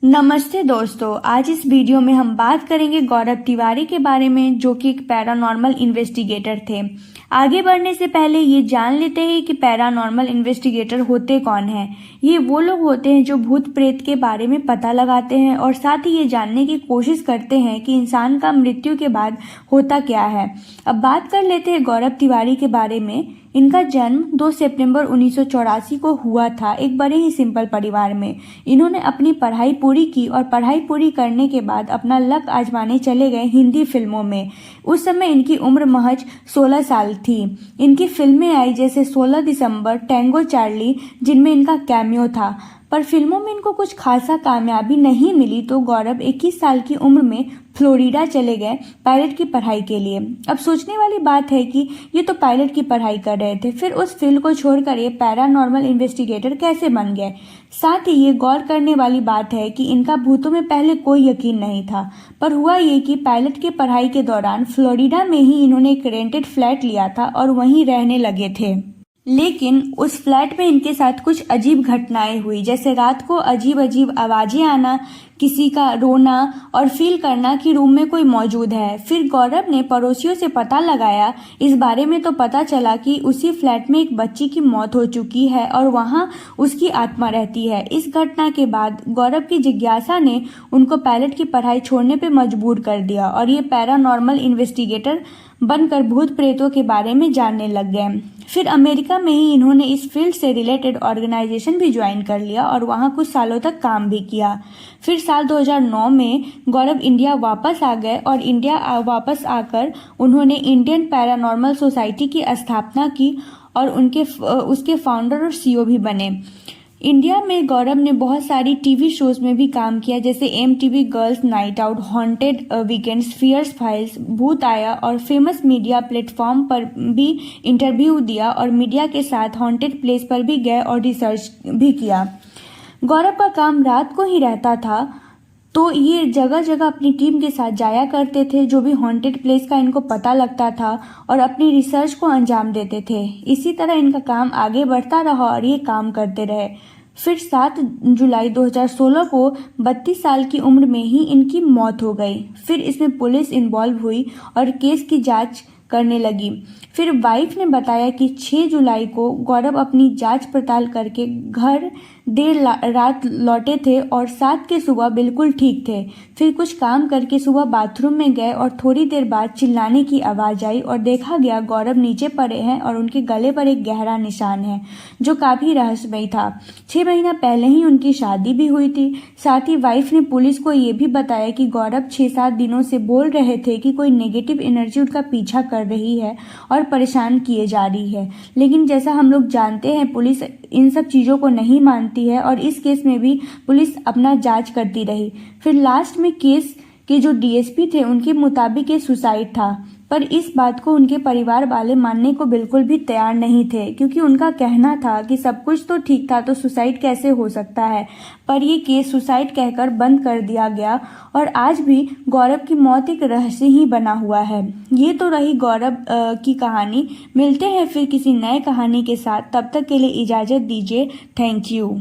नमस्ते दोस्तों, आज इस वीडियो में हम बात करेंगे गौरव तिवारी के बारे में, जो कि एक पैरानॉर्मल इन्वेस्टिगेटर थे। आगे बढ़ने से पहले ये जान लेते हैं कि पैरानॉर्मल इन्वेस्टिगेटर होते कौन हैं। ये वो लोग होते हैं जो भूत प्रेत के बारे में पता लगाते हैं और साथ ही ये जानने की कोशिश करते हैं कि इंसान का मृत्यु के बाद होता क्या है। अब बात कर लेते हैं गौरव तिवारी के बारे में। इनका जन्म 2 सितंबर 1984 को हुआ था, एक बड़े ही सिंपल परिवार में। इन्होंने अपनी पढ़ाई पूरी की और पढ़ाई पूरी करने के बाद अपना लक आजमाने चले गए हिंदी फिल्मों में। उस समय इनकी उम्र महज 16 साल थी। इनकी फिल्में आई जैसे 16 दिसंबर, टैंगो चार्ली, जिनमें इनका कैमियो था। पर फिल्मों में इनको कुछ खासा कामयाबी नहीं मिली तो गौरव 21 साल की उम्र में फ्लोरिडा चले गए पायलट की पढ़ाई के लिए। अब सोचने वाली बात है कि ये तो पायलट की पढ़ाई कर रहे थे, फिर उस फील्ड को छोड़कर ये पैरानॉर्मल इन्वेस्टिगेटर कैसे बन गए। साथ ही ये गौर करने वाली बात है कि इनका भूतों में पहले कोई यकीन नहीं था, पर हुआ ये कि पायलट की पढ़ाई के दौरान फ्लोरिडा में ही इन्होंने एक रेंटेड फ्लैट लिया था और वहीं रहने लगे थे। लेकिन उस फ्लैट में इनके साथ कुछ अजीब घटनाएं हुई, जैसे रात को अजीब अजीब आवाजें आना, किसी का रोना और फील करना कि रूम में कोई मौजूद है। फिर गौरव ने पड़ोसियों से पता लगाया इस बारे में तो पता चला कि उसी फ्लैट में एक बच्ची की मौत हो चुकी है और वहां उसकी आत्मा रहती है। इस घटना के बाद गौरव की जिज्ञासा ने उनको पायलट की पढ़ाई छोड़ने पर मजबूर कर दिया और ये पैरानॉर्मल इन्वेस्टिगेटर बनकर भूत प्रेतों के बारे में जानने लग गए। फिर अमेरिका में ही इन्होंने इस फील्ड से रिलेटेड ऑर्गेनाइजेशन भी ज्वाइन कर लिया और वहां कुछ सालों तक काम भी किया। फिर साल 2009 में गौरव इंडिया वापस आ गए और इंडिया वापस आकर उन्होंने इंडियन पैरानॉर्मल सोसाइटी की स्थापना की और उसके फाउंडर और सीईओ भी बने। इंडिया में गौरव ने बहुत सारी टीवी शोज में भी काम किया, जैसे MTV girls night out, haunted weekends, fears files, भूत आया और फेमस मीडिया प्लेटफॉर्म पर भी इंटरव्यू दिया और मीडिया के साथ हॉन्टेड प्लेस पर भी गए और रिसर्च भी किया। गौरव का काम रात को ही रहता था, तो ये जगह जगह अपनी टीम के साथ जाया करते थे, जो भी हॉन्टेड प्लेस का इनको पता लगता था और अपनी रिसर्च को अंजाम देते थे। इसी तरह इनका काम आगे बढ़ता रहा और ये काम करते रहे। फिर 7 जुलाई 2016 को 32 साल की उम्र में ही इनकी मौत हो गई। फिर इसमें पुलिस इन्वॉल्व हुई और केस की जांच करने लगी। फिर वाइफ ने बताया कि 6 जुलाई को गौरव अपनी जांच पड़ताल करके घर देर रात लौटे थे और 7 के सुबह बिल्कुल ठीक थे। फिर कुछ काम करके सुबह बाथरूम में गए और थोड़ी देर बाद चिल्लाने की आवाज आई और देखा गया गौरव नीचे पड़े हैं और उनके गले पर एक गहरा निशान है, जो काफी रहस्यमयी था। 6 महीना पहले ही उनकी शादी भी हुई थी। साथ ही वाइफ ने पुलिस को ये भी बताया कि गौरव 6-7 दिनों से बोल रहे थे कि कोई नेगेटिव एनर्जी उनका पीछा कर रही है और परेशान किए जा रही है। लेकिन जैसा हम लोग जानते हैं, पुलिस इन सब चीजों को नहीं मानती है और इस केस में भी पुलिस अपना जांच करती रही। फिर लास्ट में केस के जो DSP थे, उनके मुताबिक ये सुसाइड था, पर इस बात को उनके परिवार वाले मानने को बिल्कुल भी तैयार नहीं थे, क्योंकि उनका कहना था कि सब कुछ तो ठीक था तो सुसाइड कैसे हो सकता है। पर ये केस सुसाइड कहकर बंद कर दिया गया और आज भी गौरव की मौत एक रहस्य ही बना हुआ है। ये तो रही गौरव की कहानी। मिलते हैं फिर किसी नए कहानी के साथ, तब तक के लिए इजाजत दीजिए। Thank you.